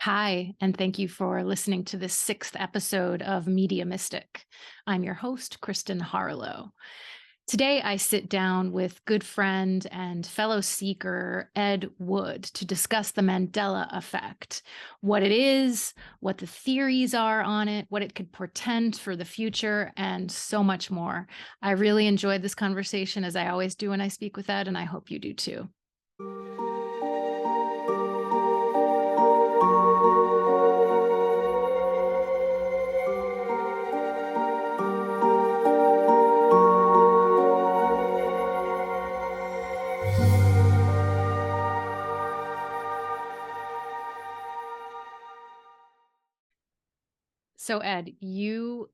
Hi, and thank you for listening to this sixth episode of Mediumystic. I'm your host, Kristen Harlow. Today, I sit down with good friend and fellow seeker Ed Wood to discuss the Mandela Effect, what it is, what the theories are on it, what it could portend for the future, and so much more. I really enjoyed this conversation, as I always do when I speak with Ed, and I hope you do too. So, Ed, you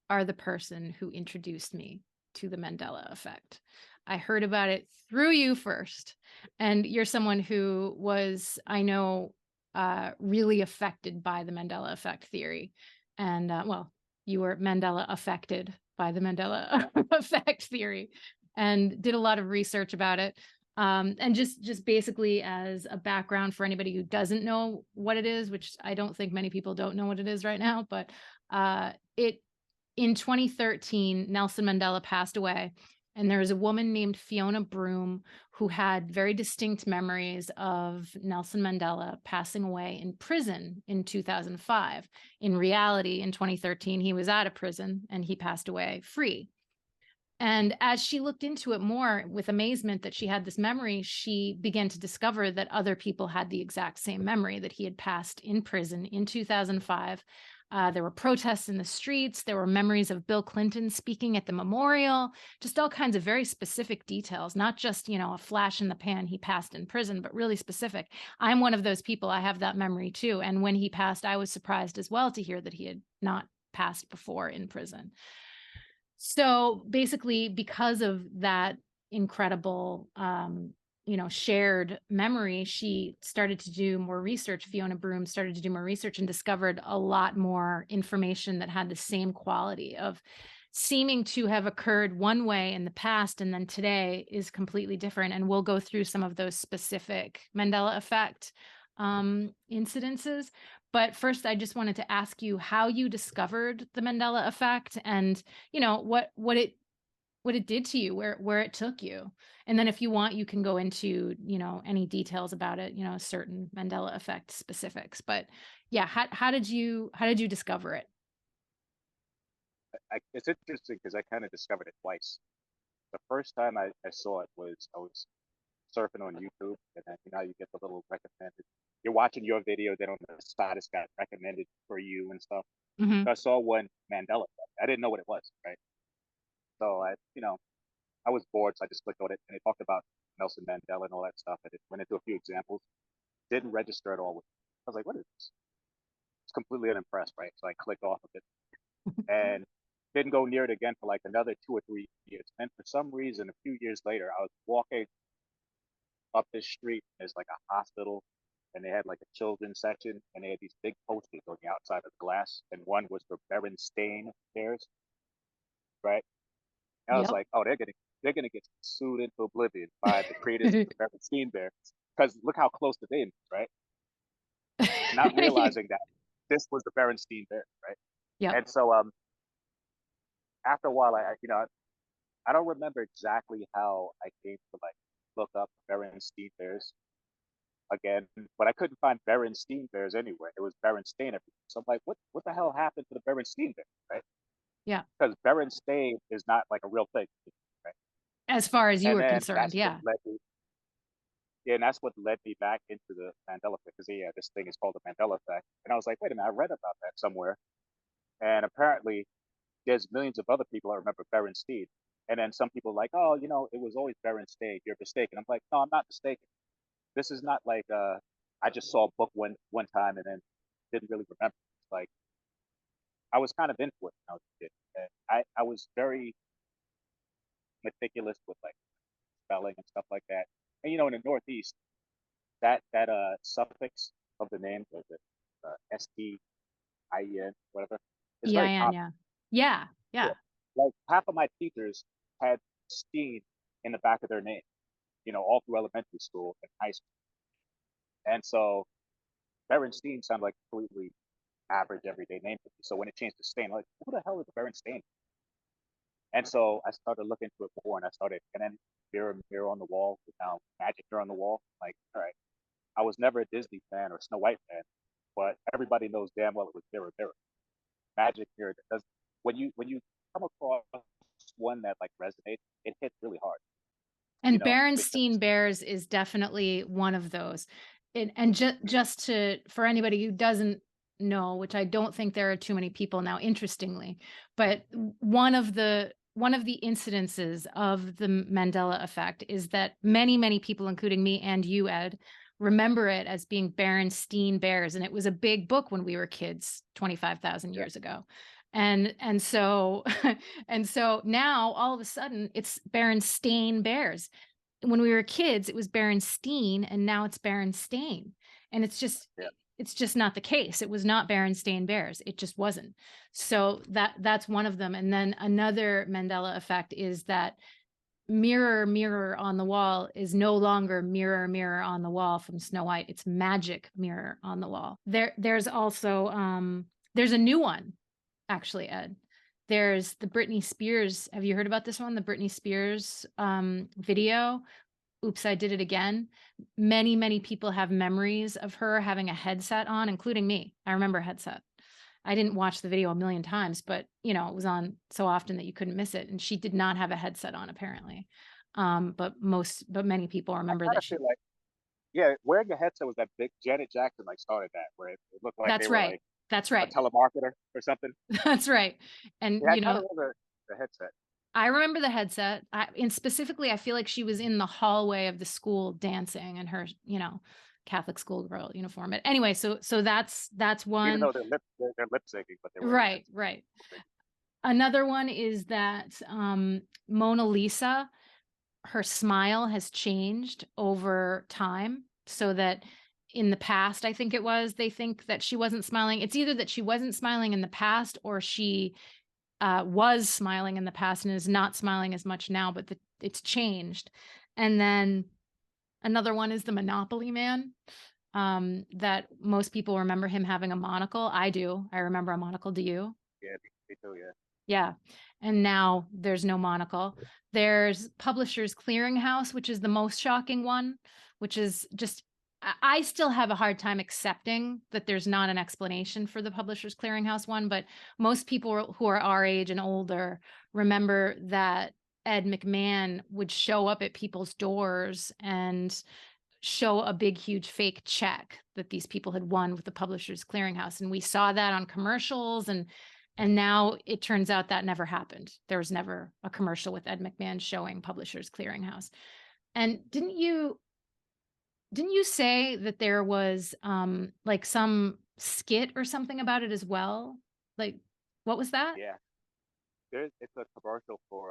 are the person who introduced me to the Mandela Effect. I heard about it through you first, and you're someone who was, I know, really affected by the Mandela Effect theory. And well, you were Mandela affected by the Mandela Effect theory, and did a lot of research about it. And just basically as a background for anybody who doesn't know what it is, which I don't think many people don't know what it is right now, but it in 2013, Nelson Mandela passed away, and there was a woman named Fiona Broome who had very distinct memories of Nelson Mandela passing away in prison in 2005. In reality, in 2013, he was out of prison and he passed away free. And as she looked into it more with amazement that she had this memory, she began to discover that other people had the exact same memory, that he had passed in prison in 2005. There were protests in the streets. There were memories of Bill Clinton speaking at the memorial, just all kinds of very specific details, not just, a flash in the pan, he passed in prison, but really specific. I'm one of those people. I have that memory too. And when he passed, I was surprised as well to hear that he had not passed before in prison. So basically, because of that incredible, shared memory, she started to do more research. Fiona Broome started to do more research and discovered a lot more information that had the same quality of seeming to have occurred one way in the past, and then today is completely different. And we'll go through some of those specific Mandela effect incidences. But first, I just wanted to ask you how you discovered the Mandela effect, and what it did to you, where it took you. And then if you want, you can go into, any details about it, certain Mandela effect specifics. But yeah, how did you discover it? It's interesting because I kind of discovered it twice. The first time I saw it was I was surfing on YouTube, and then you get the little recommended. You're watching your video, then on the side it's got recommended for you and stuff. Hmm. So I saw one Mandela Effect. I didn't know what it was, right? So I was bored, so I just clicked on it, and it talked about Nelson Mandela and all that stuff, and it went into a few examples. Didn't register at all. I was like, what is this? It's completely unimpressed, right? So I clicked off of it and didn't go near it again for like another 2 or 3 years. And for some reason, a few years later, I was walking up this street. There's like a hospital, and they had like a children's section, and they had these big posters on the outside of the glass, and one was for Berenstain Bears, right? And I was Yep. like, oh, they're gonna get sued into oblivion by the creators of the Berenstain Bears because look how close the name is, right? Not realizing that this was the Berenstain Bears, right? Yep. And so after a while, I don't remember exactly how I came to like look up Berenstain Bears again, but I couldn't find Berenstain Bears anywhere. It was Berenstain everywhere. So I'm like, what the hell happened to the Berenstain Bears, right? Yeah. Because Berenstain is not like a real thing, right? As far as you And were then concerned, yeah. that's what led me back into the Mandela effect. Because yeah, this thing is called the Mandela effect, and I was like, wait a minute, I read about that somewhere, and apparently there's millions of other people that remember Berenstain. And then some people are like, oh, it was always Berenstain. You're mistaken. I'm like, no, I'm not mistaken. This is not like I just saw a book one time and then didn't really remember. It's like I was kind of into it when I was a kid. And I was very meticulous with like spelling and stuff like that. And in the Northeast, that suffix of the name, the STIEN, whatever, is very EIN, common. yeah. Yeah. Yeah. Yeah. Like half of my teachers had Steen in the back of their name, all through elementary school and high school. And so Berenstein sounded like a completely average everyday name to me. So when it changed to Stain, I'm like, who the hell is Berenstain? And so I started looking into it more, and I started, and then Mirror Mirror on the Wall, now Magic Mirror on the Wall. Like, all right, I was never a Disney fan or Snow White fan, but everybody knows damn well it was Mirror Mirror. Magic Mirror does when you come across one that like resonates, it hits really hard. You And know, because Berenstein Bears is definitely one of those. And just to for anybody who doesn't know, which I don't think there are too many people now, interestingly, but one of the incidences of the Mandela effect is that many, many people, including me and you, Ed, remember it as being Berenstein Bears. And it was a big book when we were kids 25,000 yeah, years ago. And so and so now all of a sudden it's Berenstain Bears. When we were kids, it was Berenstein, and now it's Berenstain. And yeah, it's just not the case. It was not Berenstain Bears. It just wasn't. So that's one of them. And then another Mandela effect is that mirror, mirror on the wall is no longer mirror, mirror on the wall from Snow White. It's magic mirror on the wall. There's also there's a new one, actually, Ed. There's the Britney Spears. Have you heard about this one? The Britney Spears video. Oops, I did it again. Many, many people have memories of her having a headset on, including me. I remember a headset. I didn't watch the video a million times, but you know, it was on so often that you couldn't miss it. And she did not have a headset on, apparently. But many people I remember kind that of she. feel like yeah, wearing a headset was that big Janet Jackson like started that, where it looked like they That's were right. like That's a right. telemarketer or something. That's right. Yeah, And I you kind of know, remember the headset. I remember the headset. And specifically, I feel like she was in the hallway of the school dancing in her, you know, Catholic schoolgirl uniform. But anyway, so that's Even one. though they're lip syncing, but they're wearing Right, headsets. right. Another one is that Mona Lisa, her smile has changed over time, so that in the past, I think it was, they think that she wasn't smiling. It's either that she wasn't smiling in the past, or she was smiling in the past and is not smiling as much now, but it's changed. And then another one is the Monopoly Man, that most people remember him having a monocle. I do. I remember a monocle. Do you? Yeah, me too. Yeah, Yeah. And now there's no monocle. There's Publishers Clearinghouse, which is the most shocking one, which is just, I still have a hard time accepting that there's not an explanation for the Publishers Clearinghouse one, but most people who are our age and older remember that Ed McMahon would show up at people's doors and show a big, huge fake check that these people had won with the Publishers Clearinghouse. And we saw that on commercials, and now it turns out that never happened. There was never a commercial with Ed McMahon showing Publishers Clearinghouse. And didn't you say that there was like some skit or something about it as well? Like, what was that? yeah. It's a commercial for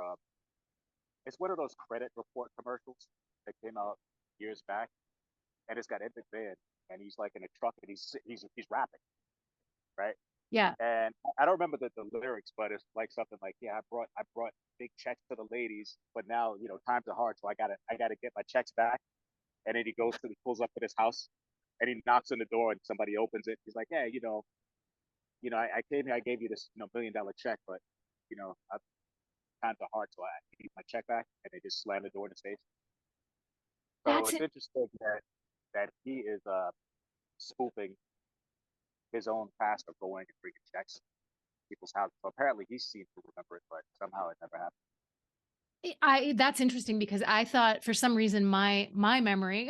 it's one of those credit report commercials that came out years back, and it's got Ed McMahon, and he's like in a truck, and he's rapping, right? Yeah. And I don't remember the lyrics, but it's like something like, "Yeah, I brought big checks to the ladies, but now times are hard, so I gotta get my checks back." And then he pulls up at his house, and he knocks on the door, and somebody opens it. He's like, "Yeah, I came here, I gave you this $1 million check, but times are hard, so I need my check back." And they just slam the door in his face. So That's it's it. interesting that he is spoofing his own past of going and bringing checks to people's houses. So apparently he seems to remember it, but somehow it never happened. I that's interesting because I thought for some reason my memory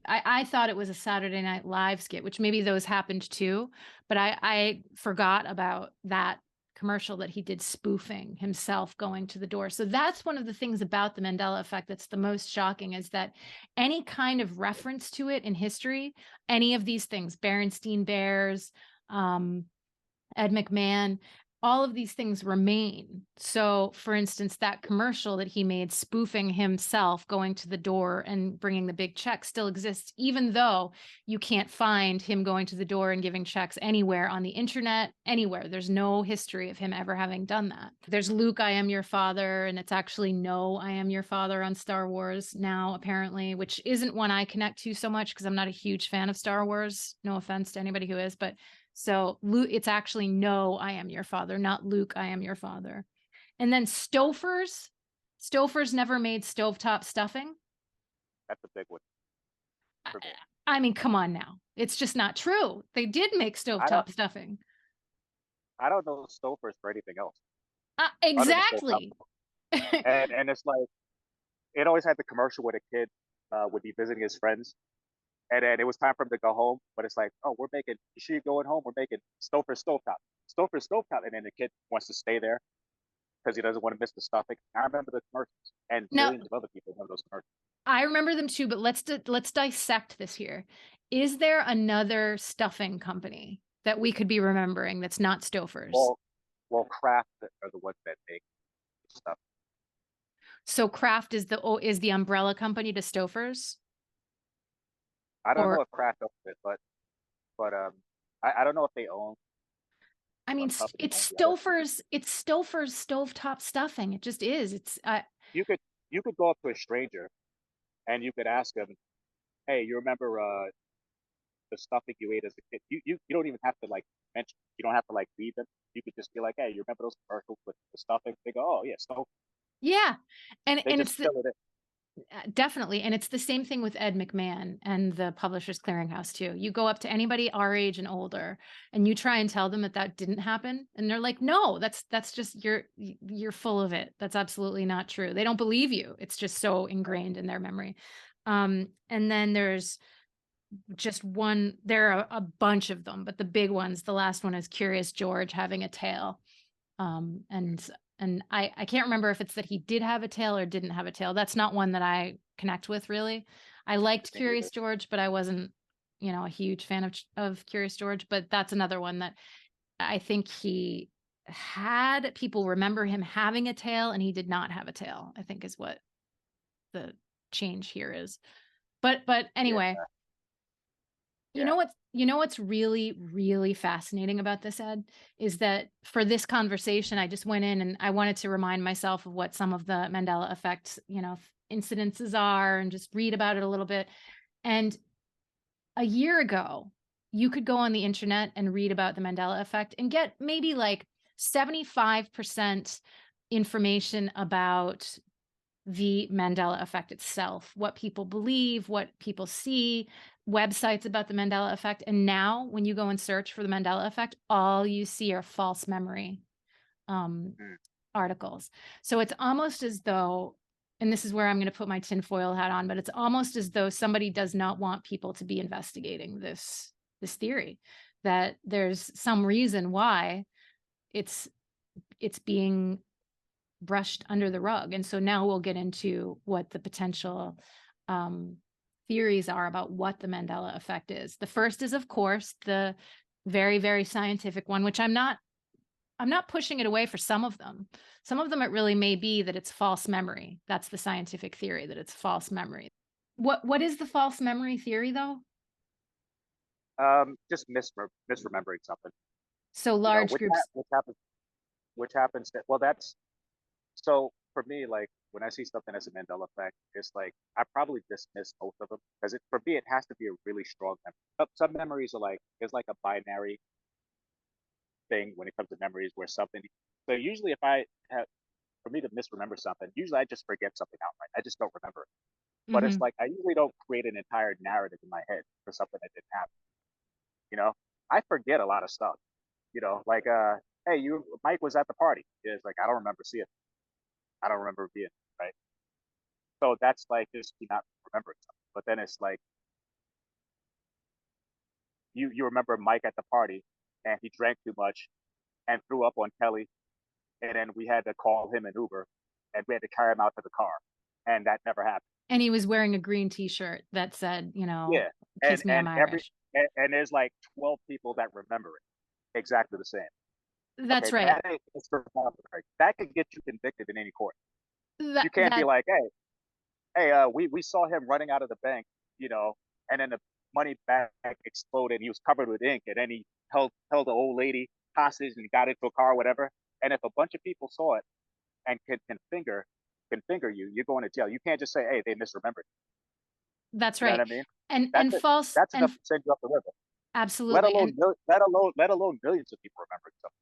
I thought it was a Saturday Night Live skit, which maybe those happened too, but I forgot about that commercial that he did spoofing himself going to the door. So that's one of the things about the Mandela effect that's the most shocking, is that any kind of reference to it in history, any of these things, Berenstein Bears, Ed McMahon, all of these things remain. So, for instance, that commercial that he made spoofing himself going to the door and bringing the big check still exists, even though you can't find him going to the door and giving checks anywhere on the internet, anywhere. There's no history of him ever having done that. There's Luke, I am your father, and it's actually no, I am your father on Star Wars now, apparently, which isn't one I connect to so much because I'm not a huge fan of Star Wars. No offense to anybody who is, but so Luke, it's actually no, I am your father, not Luke, I am your father. And then Stouffer's never made stovetop stuffing. That's a big one I, for me. I mean, come on now. It's just not true. They did make I don't stovetop stuffing. I don't know Stouffer's for anything else other than stovetop. Exactly. And it's like it always had the commercial where the kid would be visiting his friends, and then it was time for him to go home. But it's like, oh, we're making. You sure you're going home? We're making Stouffer's stovetop, Stouffer's stovetop, and then the kid wants to stay there because he doesn't want to miss the stuffing. I remember the commercials, and Now, millions of other people remember those commercials. I remember them too, but let's dissect this here. Is there another stuffing company that we could be remembering that's not Stouffer's? Well, well, Kraft are the ones that make stuff. So Kraft is the umbrella company to Stouffer's? I don't know Or if Kraft owns it, but I don't know if they own I mean, one company it's owns the other. Stouffer's stovetop stuffing. It just is. It's You could you could go up to a stranger and you could ask them, hey, you remember the stuffing you ate as a kid? You don't even have to like mention. You don't have to like read them. You could just be like, hey, you remember those commercials with the stuffing? They go, oh yeah, stuff. yeah. And They just it's the fill it in. definitely, and it's the same thing with Ed McMahon and the Publishers Clearinghouse too. You go up to anybody our age and older and you try and tell them that that didn't happen and they're like, "No, that's just you're full of it. That's absolutely not true." They don't believe you. It's just so ingrained in their memory. And then there's just one, there are a bunch of them, but the big ones, the last one is Curious George having a tail. Um, and and I can't remember if it's that he did have a tail or didn't have a tail. That's not one that I connect with really. I liked Me neither. Curious George, but I wasn't, a huge fan of Curious George. But that's another one that I think he had people remember him having a tail and he did not have a tail, I think is what the change here is. But Yeah, anyway, yeah. you know what's really, really fascinating about this, Ed, is that for this conversation, I just went in and I wanted to remind myself of what some of the Mandela effect, incidences are and just read about it a little bit. And a year ago, you could go on the internet and read about the Mandela effect and get maybe like 75% information about the Mandela effect itself, what people believe, what people see, websites about the Mandela effect. And now, when you go and search for the Mandela effect, all you see are false memory um, Mm. articles. So it's almost as though, and this is where I'm going to put my tinfoil hat on, but it's almost as though somebody does not want people to be investigating this theory, that there's some reason why it's being brushed under the rug. And so now we'll get into what the potential theories are about what the Mandela effect is. The first is, of course, the very, very scientific one, which I'm not pushing it away for some of them. Some of them it really may be that it's false memory. That's the scientific theory, that it's false memory. What is the false memory theory though? Just misremembering something. So You know, large groups. which happens that well, that's so for me. Like when I see something as a Mandela effect, it's like I probably dismiss both of them because for me it has to be a really strong memory. Some memories are like there's like a binary thing when it comes to memories where something. So usually, if I have for me to misremember something, usually I just forget something outright. I just don't remember it. But it's Mhm. like I usually don't create an entire narrative in my head for something that didn't happen. You know, I forget a lot of stuff. Like hey, you Mike was at the party. Yeah, it's like I don't remember seeing. It. I don't remember being right. So that's like just me not remembering something. But then it's like you remember Mike at the party, and he drank too much and threw up on Kelly, and then we had to call him an Uber, and we had to carry him out to the car, and that never happened. And he was wearing a green t-shirt that said, Yeah, and kiss me, I'm and every Irish. and there's like 12 people that remember it exactly the same. That's Okay, right. that ain't discriminatory. That could get you convicted in any court. That You can't be that like, we saw him running out of the bank, you know, and then the money bag exploded. He was covered with ink, and then he held the old lady hostage and got into a car, or whatever. And if a bunch of people saw it and can finger you, you're going to jail. You can't just say, hey, they misremembered. that's You know what right. I mean? And That's it. false That's enough and to send you up the river. Let absolutely. alone And millions of people remembering something.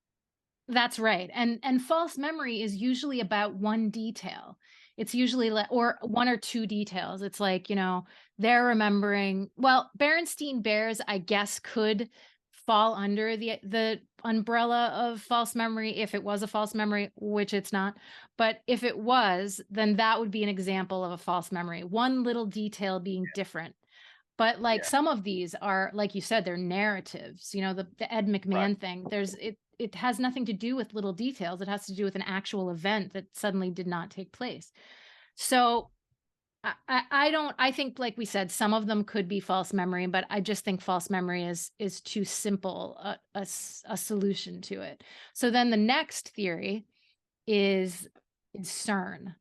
that's right. And false memory is usually about one detail. It's usually or one or two details. It's like, they're remembering, well, Berenstein Bears, I guess, could fall under the umbrella of false memory if it was a false memory, which it's not. But if it was, then that would be an example of a false memory. One little detail being different. But like Yeah, some of these are, like you said, they're narratives. The Ed right. McMahon thing. It has nothing to do with little details. It has to do with an actual event that suddenly did not take place. So I don't. I think, like we said, some of them could be false memory, but I just think false memory is too simple a solution to it. So then the next theory is CERN,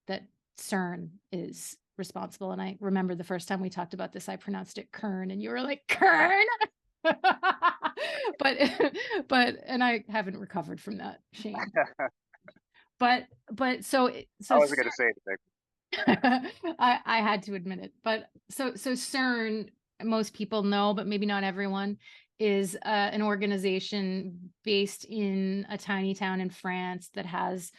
that CERN is responsible. And I remember the first time we talked about this, I pronounced it Kern, and you were like, Kern. but and I haven't recovered from that shame. But I wasn't going to say anything. I had to admit it. But so CERN, most people know, but maybe not everyone, is an organization based in a tiny town in France that has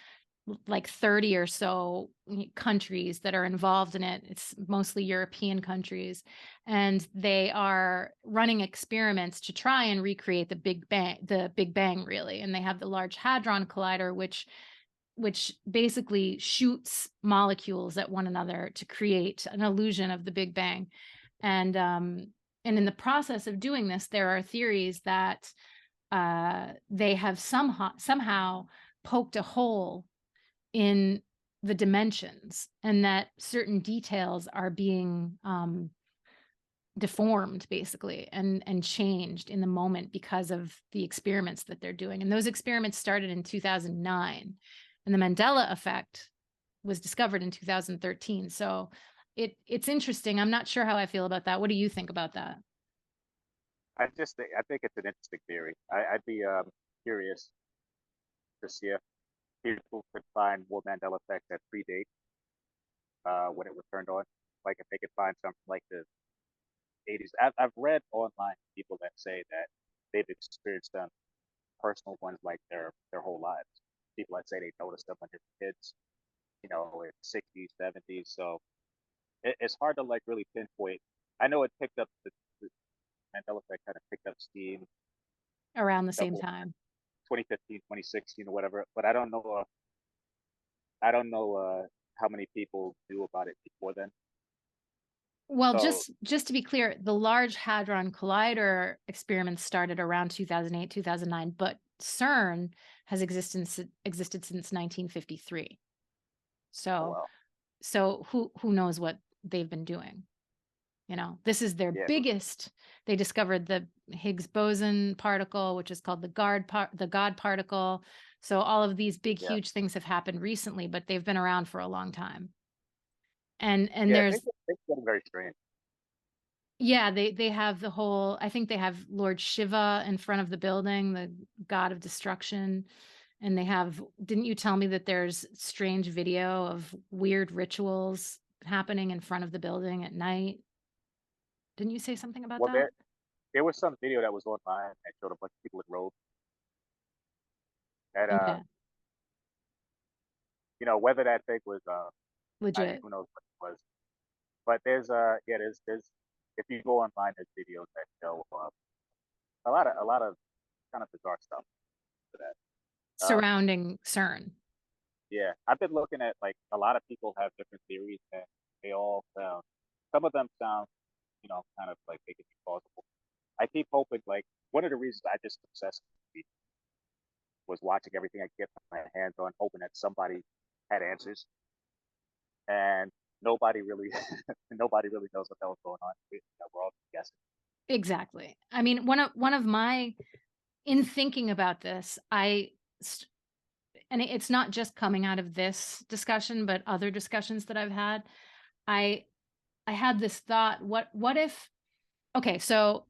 like 30 or so countries that are involved in it. It's mostly European countries, and they are running experiments to try and recreate the Big Bang really. And they have the Large Hadron Collider, which basically shoots molecules at one another to create an illusion of the Big Bang. And in the process of doing this, there are theories that they have somehow poked a hole in the dimensions, and that certain details are being deformed basically and changed in the moment because of the experiments that they're doing. And those experiments started in 2009, and the Mandela effect was discovered in 2013. So it's interesting. I'm not sure how I feel about that. What do you think about that? I think it's an interesting theory. I'd be curious to see if people could find more Mandela effects that predate when it was turned on. Like if they could find something like the 80s. I've read online people that say that they've experienced them personal ones like their whole lives. People that say they noticed them when they were kids, in 60s, 70s. So it's hard to like really pinpoint. I know it picked up the Mandela effect kind of picked up steam Around the same double time. 2015, 2016 or whatever, but I don't know how many people knew about it before then. Well, So just to be clear, the Large Hadron Collider experiments started around 2008, 2009, but CERN has existed since 1953. oh So well, who knows what they've been doing? This is their yeah, biggest. They discovered the Higgs boson particle, which is called the God particle. So all of these big, yeah, huge things have happened recently, but they've been around for a long time. And yeah. there's Things getting very strange. Yeah, they have the whole, I think they have Lord Shiva in front of the building, the god of destruction. And didn't you tell me that there's strange video of weird rituals happening in front of the building at night? Didn't you say something about Well, that? there was some video that was online that showed a bunch of people in robes. And Yeah, whether that thing was legit. who knows what it was. But there's if you go online, there's videos that show a lot of kind of bizarre stuff for that. Surrounding CERN. Yeah, I've been looking at like a lot of people have different theories, and they all sound. Some of them sound, kind of like they could be plausible. I keep hoping, like one of the reasons I just obsessed was watching everything I could get my hands on, hoping that somebody had answers, and nobody really, nobody really knows what the hell's going on. We're all guessing. Exactly. I mean, one of my in thinking about this, st- and it's not just coming out of this discussion, but other discussions that I've had. I I had this thought, what if, okay, so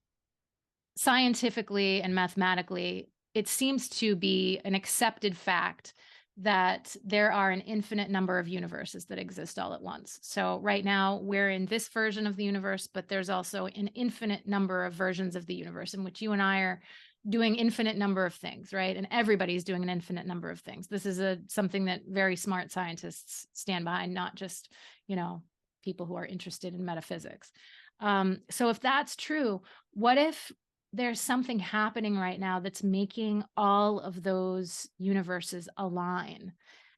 scientifically and mathematically, it seems to be an accepted fact that there are an infinite number of universes that exist all at once. So right now we're in this version of the universe, but there's also an infinite number of versions of the universe in which you and I are doing infinite number of things, right? And everybody's doing an infinite number of things. This is something that very smart scientists stand behind, not just, you know, people who are interested in metaphysics. So if that's true, what if there's something happening right now that's making all of those universes align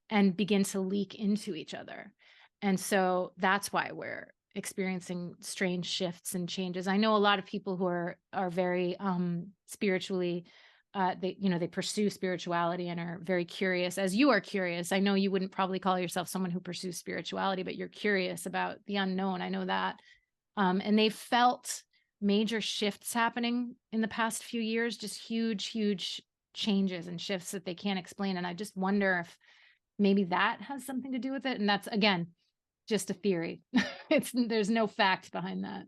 and begin to leak into each other? And so that's why we're experiencing strange shifts and changes. I know a lot of people who are very spiritually they, you know, they pursue spirituality and are very curious, as you are curious. I know you wouldn't probably call yourself someone who pursues spirituality, but you're curious about the unknown. I know that. And they felt major shifts happening in the past few years, just huge, huge changes and shifts that they can't explain. And I just wonder if maybe that has something to do with it. And that's, again, just a theory. There's no fact behind that.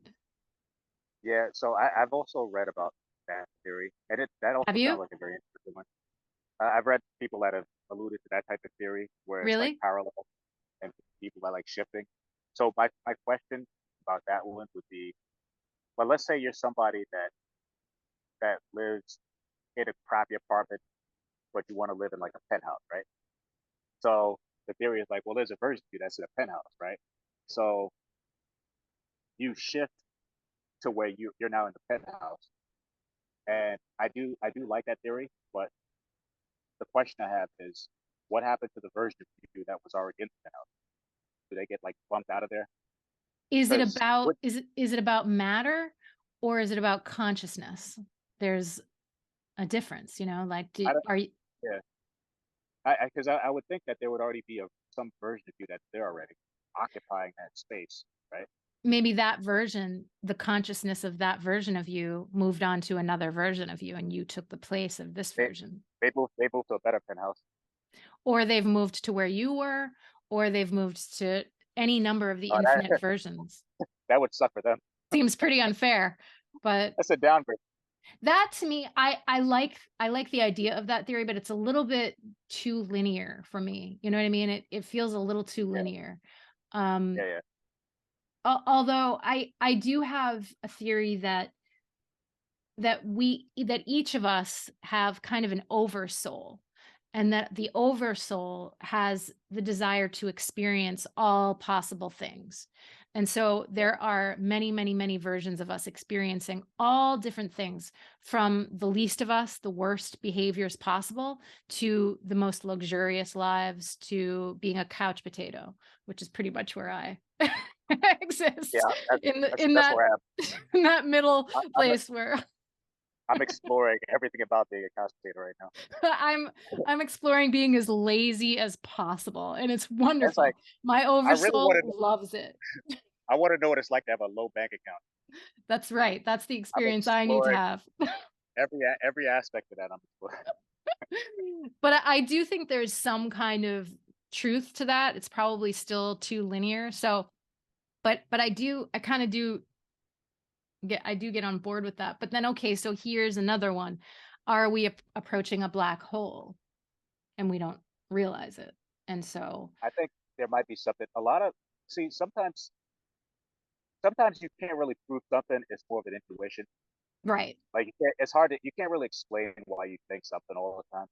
Yeah, so I've also read about that theory, and that Have also sounds you? like a very interesting one. I've read people that have alluded to that type of theory where it's like Really? parallel and people that like shifting. So my question about that one would be, well, let's say you're somebody that lives in a crappy apartment, but you want to live in like a penthouse, right? So the theory is like, well, there's a version of you that's in a penthouse, right? So you shift to where you're now in the penthouse, and I do like that theory, but the question I have is, what happened to the version of you that was already in the penthouse? Do they get like bumped out of there? Is it Because about what is it about matter or is it about consciousness? There's a difference, you know, like I don't, are you, yeah, I would think that there would already be some version of you that's there already, occupying that space, right? maybe that version, the consciousness of that version of you moved on to another version of you and you took the place of this They version. they moved to a better penthouse. Or they've moved to where you were, or they've moved to any number of the infinite That versions. that would suck for them. Seems pretty unfair, but That's a downgrade. that to me, I like the idea of that theory, but it's a little bit too linear for me. You know what I mean? It feels a little too Yeah, linear. Um, yeah. although I do have a theory that each of us have kind of an oversoul, and that the oversoul has the desire to experience all possible things. And so there are many, many, many versions of us experiencing all different things, from the least of us, the worst behaviors possible, to the most luxurious lives, to being a couch potato, which is pretty much where I Yeah, exist, that's in the that's that's where in that middle I, I'm place where I'm exploring everything about being a constipator right now. I'm I'm exploring being as lazy as possible, and it's It's like wonderful. My I really oversoul want to loves it. I want to know what it's like to have a low bank account. That's right. That's the I'm experience I need to exploring have. every aspect of that. I'm exploring. But I do think there's some kind of truth to that. It's probably still too linear. So, but I kind of do get on board with that. But then okay, so here's another one. Are we approaching a black hole and we don't realize it? And so, I think there might be something. A lot of see sometimes you can't really prove something. It's more of an intuition. right. Like it's hard to you can't really explain why you think something all the time.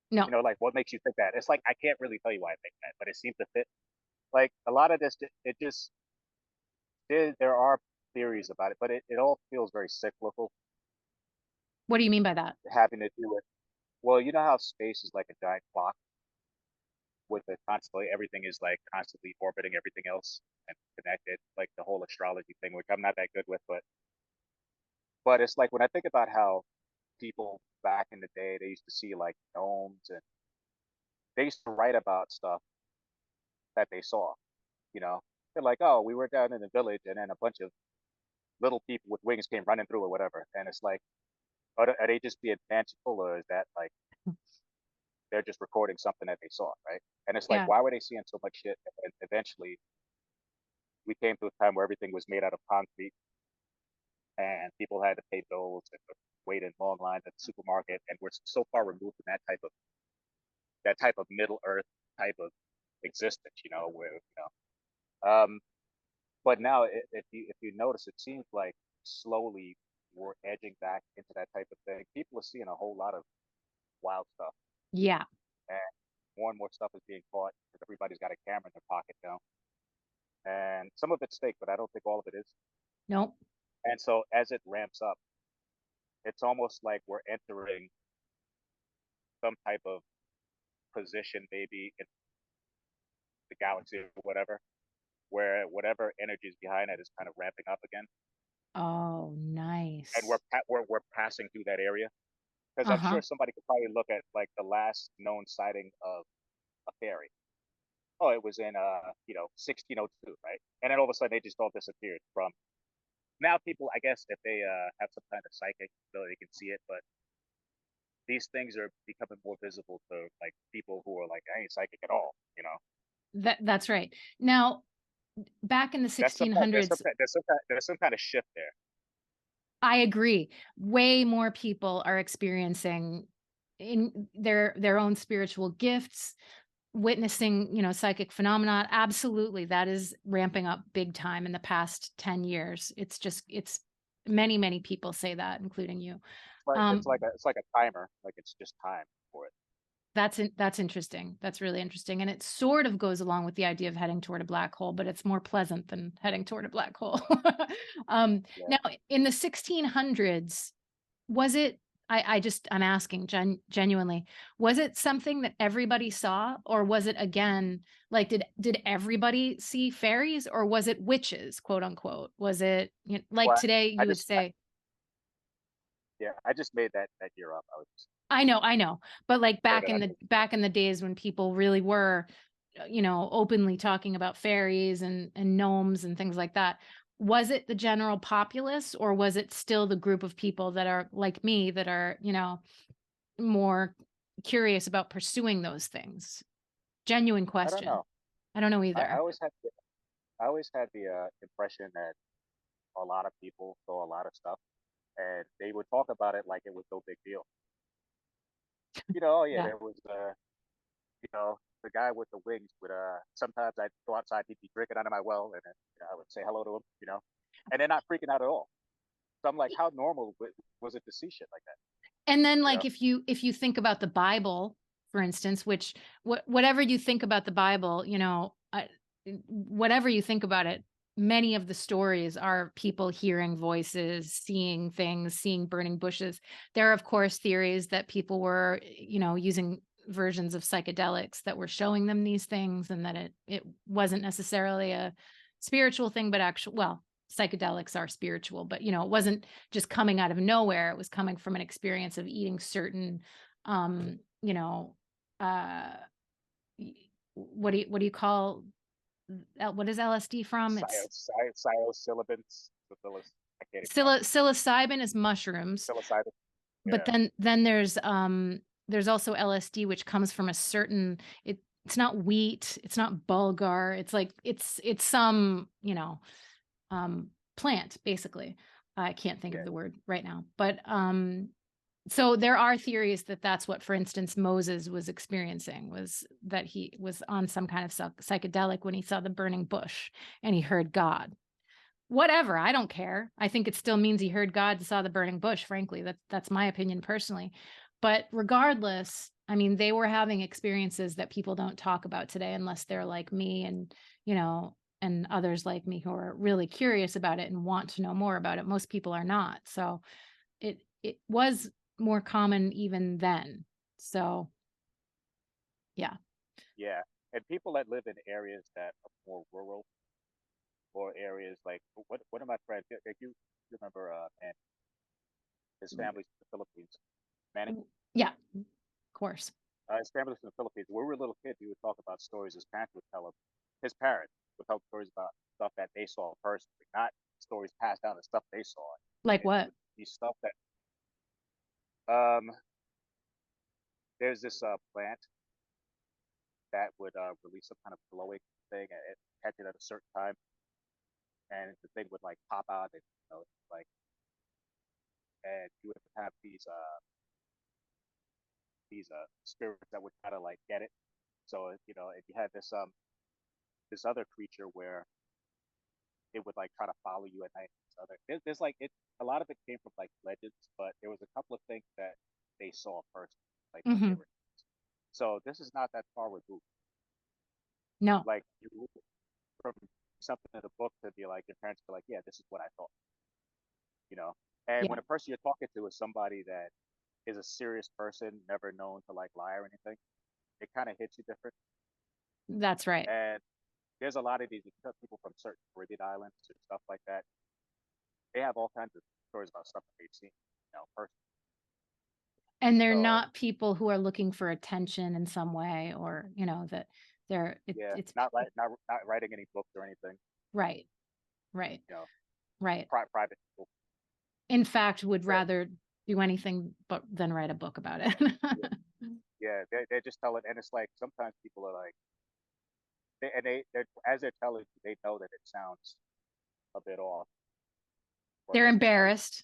No. Like what makes you think that? It's like I can't really tell you why I think that, but it seems to fit. Like a lot of this, it just there are theories about it, but it all feels very cyclical, What do you mean by that? having to do with, well, you know how space is like a giant clock with the constantly everything is like constantly orbiting everything else and connected, like the whole astrology thing, which I'm not that good with, but it's like when I think about how people back in the day they used to see like gnomes and they used to write about stuff that they saw, you know. They're like, oh, we were down in the village and then a bunch of little people with wings came running through or whatever. And it's like are they just being fanciful, or is that like they're just recording something that they saw, right? And it's like, Yeah. why were they seeing so much shit? And eventually, we came to a time where everything was made out of concrete, and people had to pay bills and wait in long lines at the supermarket, and we're so far removed from that type of Middle Earth type of existence, where but now, if you notice, it seems like slowly we're edging back into that type of thing. People are seeing a whole lot of wild stuff, Yeah. and more and more stuff is being caught because everybody's got a camera in their pocket now. And some of it's fake, but I don't think all of it is. Nope. And so as it ramps up, it's almost like we're entering some type of position, maybe in the galaxy or whatever, where whatever energy is behind it is kind of ramping up again, Oh, and nice. we're passing through that area. Because I'm Uh-huh. sure somebody could probably look at like the last known sighting of a fairy. Oh, it was in 1602, right? And then all of a sudden they just all disappeared from. Now people, I guess, if they have some kind of psychic ability, they can see it, but these things are becoming more visible to like people who are like, I ain't psychic at all. That's right. Now, back in the That's some kind, 1600s, there's some kind of shift there. I agree. Way more people are experiencing in their own spiritual gifts, witnessing, psychic phenomena. Absolutely. That is ramping up big time in the past 10 years. It's many, many people say that, including you. Um, It's like a timer, like it's just time for it. that's interesting. That's really interesting. And it sort of goes along with the idea of heading toward a black hole, but it's more pleasant than heading toward a black hole. Yeah. Now in the 1600s, was it I'm asking genuinely, was it something that everybody saw, or was it again, like did everybody see fairies, or was it witches, quote unquote? Was it, like Well, today I you would just say, yeah, I just made that year up. I was just I know, but like throw that out there. back in the days when people really were, openly talking about fairies and gnomes and things like that, was it the general populace, or was it still the group of people that are like me that are, more curious about pursuing those things? Genuine I don't question. know. I don't know I either. always had the impression that a lot of people saw a lot of stuff, and they would talk about it like it was no big deal. Oh yeah, Yeah. there was the guy with the wings would sometimes I'd go outside, he'd be drinking out of my well, and then I would say hello to him, and they're not freaking out at all. So I'm like, how normal was it to see shit like that? And then, You like, know, if you think about the Bible, for instance, which whatever you think about the Bible, whatever you think about it, many of the stories are people hearing voices, seeing things, seeing burning bushes. There are, of course, theories that people were, using versions of psychedelics that were showing them these things, and that it wasn't necessarily a spiritual thing, but actual, well, psychedelics are spiritual, but it wasn't just coming out of nowhere. It was coming from an experience of eating certain, um, you know, uh, what do you call, what is LSD from? It's psilocybins, I can't even pronounce psilocybin is mushrooms, psilocybin. but Yeah, then there's also LSD, which comes from a certain, it's not wheat, it's not bulgur, it's like it's some, plant, basically. I can't think of yeah, the word right now, but so there are theories that that's what, for instance, Moses was experiencing, was that he was on some kind of psychedelic when he saw the burning bush and he heard God. Whatever, I don't care. I think it still means he heard God and saw the burning bush, frankly. That's my opinion personally. But regardless, I mean, they were having experiences that people don't talk about today unless they're like me and, and others like me who are really curious about it and want to know more about it. Most people are not. So it was more common even then. So, yeah. yeah. And people that live in areas that are more rural, or areas like one of my friends, if you remember, and his family's from the Philippines. Manny, Yeah, of course. his family's from the Philippines. When we were little kids, he would talk about stories his parents would tell him. His parents would tell stories about stuff that they saw personally, not stories passed down, the stuff they saw. Like And it what? would be stuff that Um, there's this plant that would release some kind of glowing thing and it catch it at a certain time, and the thing would like pop out and like, and you would have these spirits that would kind of like get it. So if you had this other creature where it would like try to follow you at night. So there's like it. A lot of it came from like legends, but there was a couple of things that they saw first, like when they Hmm. were. So this is not that far removed. No. Like you from something in the book to be like your parents be like, yeah, this is what I thought, you know. And Yeah, when a person you're talking to is somebody that is a serious person, never known to like lie or anything, it kind of hits you different. that's right. And there's a lot of these people from certain Caribbean islands and stuff like that. They have all kinds of stories about stuff that they've seen, personally. And they're So not people who are looking for attention in some way, or that yeah, it's not writing any books or anything. right, right, You know, right. private people. In fact, would Yeah, rather do anything but than write a book about it. yeah, yeah. They just tell it, and it's like sometimes people are like, they're as they're telling you, they know that it sounds a bit off, but They're they'll just tell you. embarrassed